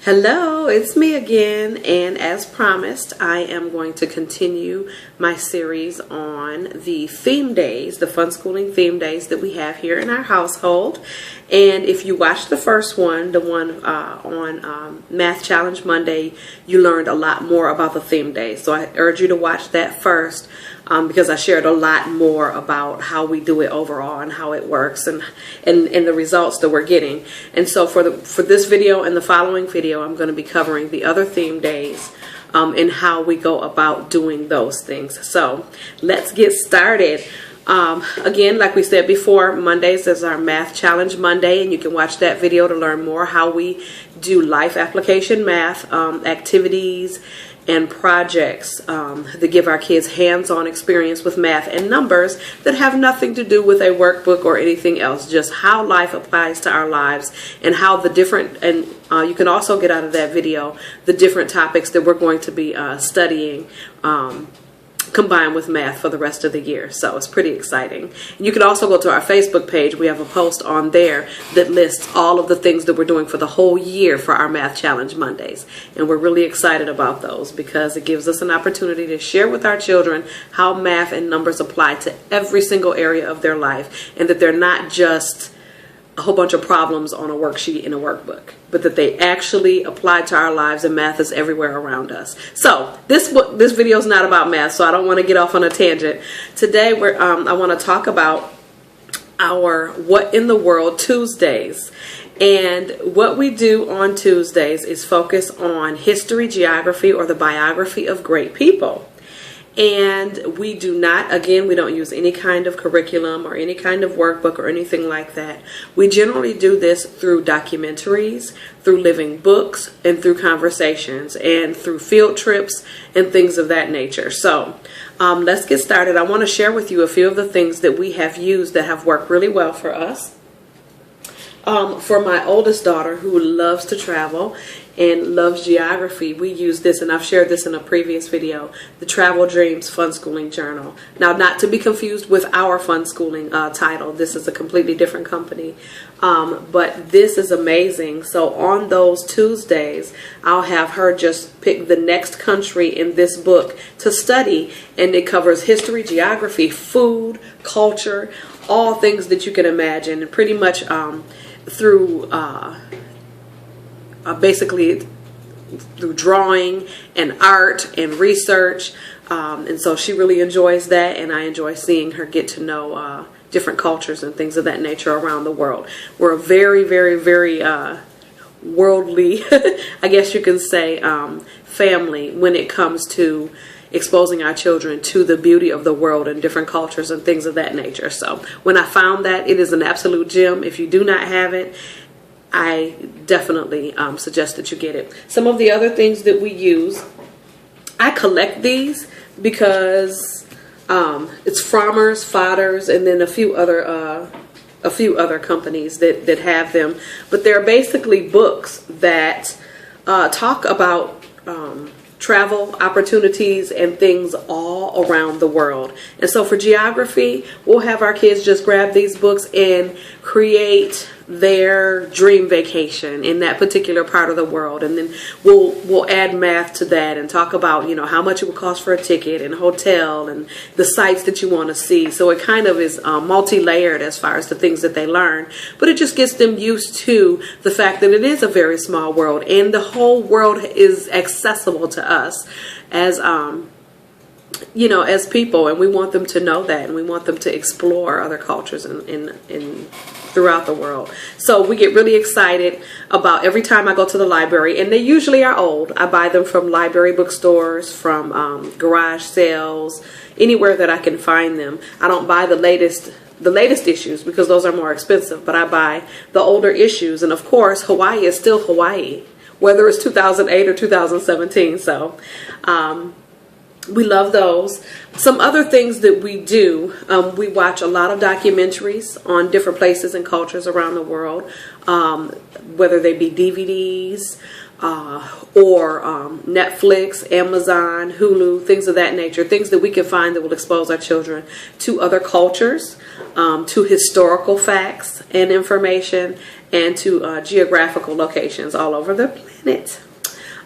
Hello, it's me again, and as promised, I am going to continue my series on the theme days, the fun schooling theme days that we have here in our household. And if you watched the first one, the one on Math Challenge Monday, you learned a lot more about the theme days. So I urge you to watch that first because I shared a lot more about how we do it overall and how it works and the results that we're getting. And so for this video and the following video, I'm going to be covering the other theme days and how we go about doing those things. So let's get started. Again, like we said before, Mondays is our Math Challenge Monday, and you can watch that video to learn more how we do life application math activities and projects that give our kids hands-on experience with math and numbers that have nothing to do with a workbook or anything else, just how life applies to our lives and how the different, and you can also get out of that video the different topics that we're going to be studying combined with math for the rest of the year. So it's pretty exciting. You can also go to our Facebook page. We have a post on there that lists all of the things that we're doing for the whole year for our Math Challenge Mondays. And we're really excited about those because it gives us an opportunity to share with our children how math and numbers apply to every single area of their life, and that they're not just a whole bunch of problems on a worksheet in a workbook, but that they actually apply to our lives, and math is everywhere around us. So this video is not about math, so I don't want to get off on a tangent. Today I want to talk about our What in the World Tuesdays. And what we do on Tuesdays is focus on history, geography, or the biography of great people. And we do not, again, we don't use any kind of curriculum or any kind of workbook or anything like that. We generally do this through documentaries, through living books, and through conversations, and through field trips and things of that nature. So let's get started. I want to share with you a few of the things that we have used that have worked really well for us. For my oldest daughter, who loves to travel and loves geography, we use this, and I've shared this in a previous video, the Travel Dreams Fun Schooling Journal. Now, not to be confused with our Fun Schooling title. This is a completely different company, but this is amazing. So on those Tuesdays, I'll have her just pick the next country in this book to study, and it covers history, geography, food, culture, all things that you can imagine, and pretty much through basically through drawing and art and research, and so she really enjoys that, and I enjoy seeing her get to know different cultures and things of that nature around the world. We're a very, very, very worldly, I guess you can say, family when it comes to exposing our children to the beauty of the world and different cultures and things of that nature. So when I found that, it is an absolute gem. If you do not have it, I definitely suggest that you get it. Some of the other things that we use, I collect these because it's Frommer's, Fodder's, and then a few other companies that have them. But they're basically books that talk about travel opportunities and things all around the world. And so for geography, we'll have our kids just grab these books and create their dream vacation in that particular part of the world, and then we'll add math to that and talk about, you know, how much it would cost for a ticket and hotel and the sites that you want to see. So it kind of is multi-layered as far as the things that they learn, but it just gets them used to the fact that it is a very small world, and the whole world is accessible to us as you know, as people, and we want them to know that, and we want them to explore other cultures in throughout the world. So we get really excited about every time I go to the library, and they usually are old. I buy them from library bookstores, from garage sales, anywhere that I can find them. I don't buy the latest issues because those are more expensive, but I buy the older issues. And of course, Hawaii is still Hawaii, whether it's 2008 or 2017. So we love those. Some other things that we do, we watch a lot of documentaries on different places and cultures around the world, whether they be DVDs, or Netflix, Amazon, Hulu, things of that nature, things that we can find that will expose our children to other cultures, to historical facts and information, and to geographical locations all over the planet.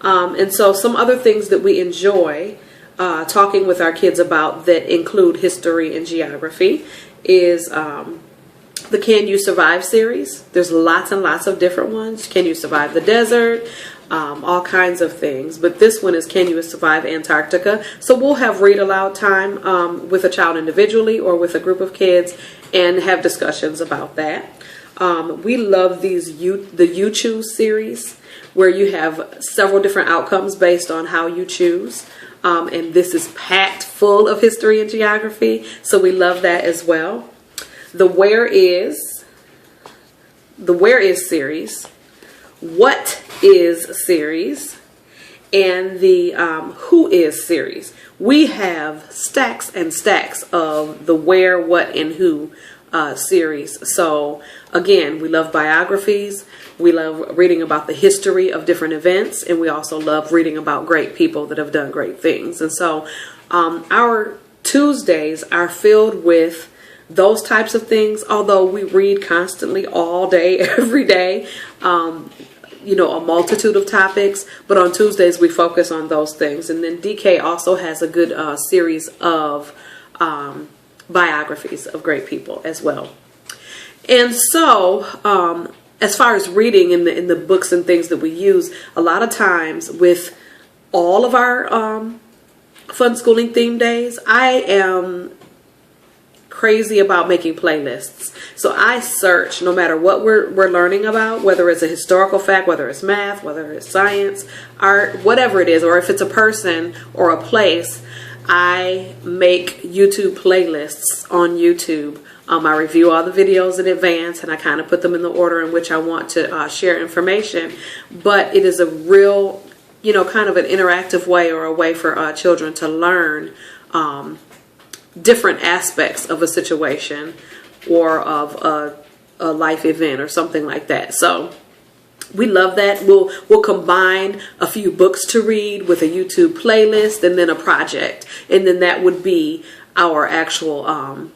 And so some other things that we enjoy talking with our kids about that include history and geography is the Can You Survive series. There's lots and lots of different ones. Can you survive the desert? All kinds of things. But this one is Can You Survive Antarctica? So we'll have read aloud time with a child individually or with a group of kids and have discussions about that. We love the You Choose series, where you have several different outcomes based on how you choose. And this is packed full of history and geography. So we love that as well. The Where Is series, What Is series, and the Who Is series. We have stacks and stacks of the Where, What, and Who series. So again, we love biographies. We love reading about the history of different events, and we also love reading about great people that have done great things. And so our Tuesdays are filled with those types of things, although we read constantly all day, every day, you know, a multitude of topics. But on Tuesdays, we focus on those things. And then DK also has a good series of biographies of great people as well. And so as far as reading in the books and things that we use, a lot of times with all of our fun schooling theme days, I am crazy about making playlists. So I search, no matter what we're learning about, whether it's a historical fact, whether it's math, whether it's science, art, whatever it is, or if it's a person or a place, I make YouTube playlists on YouTube. I review all the videos in advance, and I kind of put them in the order in which I want to share information. But it is a real, you know, kind of an interactive way, or a way for children to learn different aspects of a situation or of a life event or something like that. So we love that. We'll combine a few books to read with a YouTube playlist and then a project. And then that would be our actual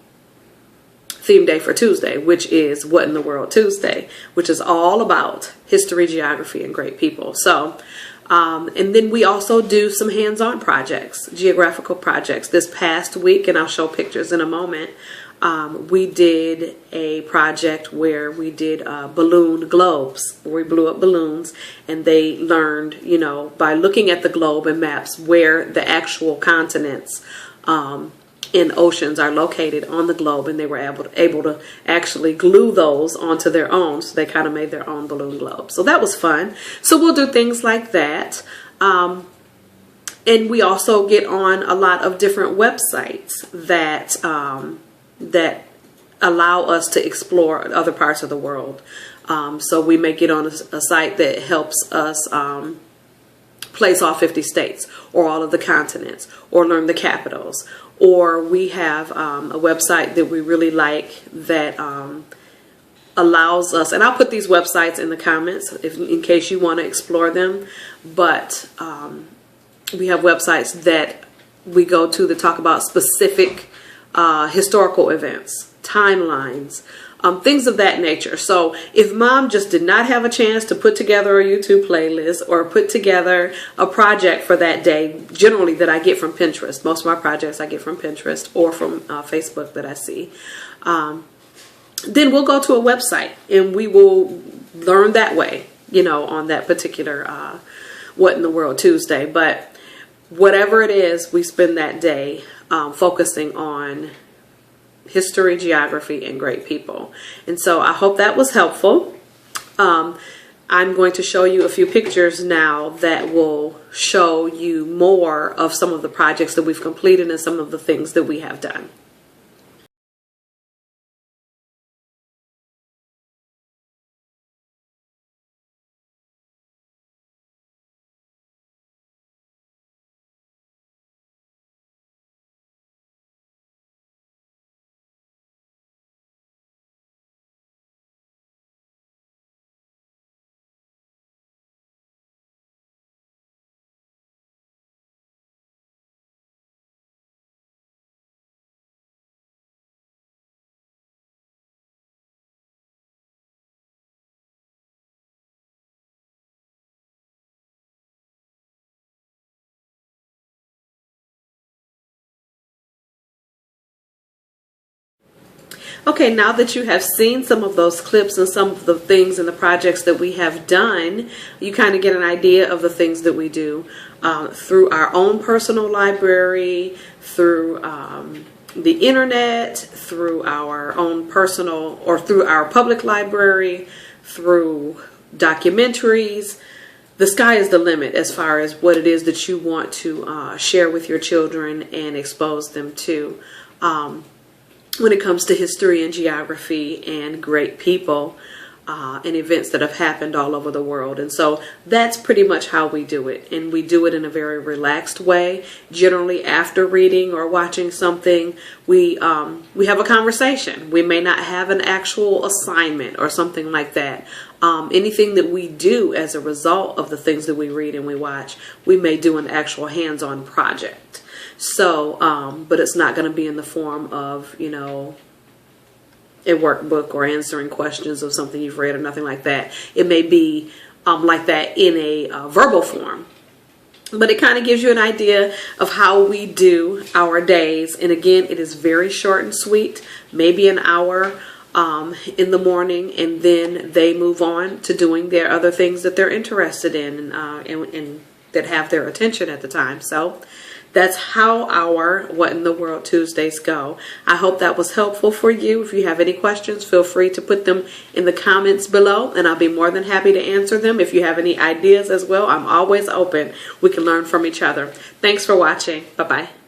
theme day for Tuesday, which is What in the World Tuesday, which is all about history, geography, and great people. So and then we also do some hands-on projects, geographical projects. This past week, and I'll show pictures in a moment, we did a project where we did balloon globes, where we blew up balloons, and they learned, you know, by looking at the globe and maps, where the actual continents and oceans are located on the globe, and they were able to actually glue those onto their own. So they kind of made their own balloon globe. So that was fun. So we'll do things like that. And we also get on a lot of different websites that that allow us to explore other parts of the world. So we may get on a site that helps us place all 50 states or all of the continents, or learn the capitals. Or we have a website that we really like that allows us, and I'll put these websites in the comments in case you want to explore them, but we have websites that we go to that talk about specific historical events, timelines, things of that nature. So if mom just did not have a chance to put together a YouTube playlist or put together a project for that day, generally that I get from Pinterest, most of my projects I get from Pinterest or from Facebook that I see, then we'll go to a website and we will learn that way, you know, on that particular What in the World Tuesday. But whatever it is, we spend that day focusing on history, geography, and great people. And so I hope that was helpful. I'm going to show you a few pictures now that will show you more of some of the projects that we've completed and some of the things that we have done. Okay, now that you have seen some of those clips and some of the things and the projects that we have done, you kind of get an idea of the things that we do through our own personal library, through the internet, through our own personal or through our public library, through documentaries. The sky is the limit as far as what it is that you want to share with your children and expose them to. When it comes to history and geography and great people and events that have happened all over the world. And so that's pretty much how we do it. And we do it in a very relaxed way. Generally, after reading or watching something, we have a conversation. We may not have an actual assignment or something like that. Anything that we do as a result of the things that we read and we watch, we may do an actual hands-on project. So, but it's not going to be in the form of, you know, a workbook or answering questions of something you've read or nothing like that. It may be like that in a verbal form. But it kind of gives you an idea of how we do our days. And again, it is very short and sweet, maybe an hour in the morning, and then they move on to doing their other things that they're interested in and that have their attention at the time. So that's how our What in the World Tuesdays go. I hope that was helpful for you. If you have any questions, feel free to put them in the comments below, and I'll be more than happy to answer them. If you have any ideas as well, I'm always open. We can learn from each other. Thanks for watching. Bye-bye.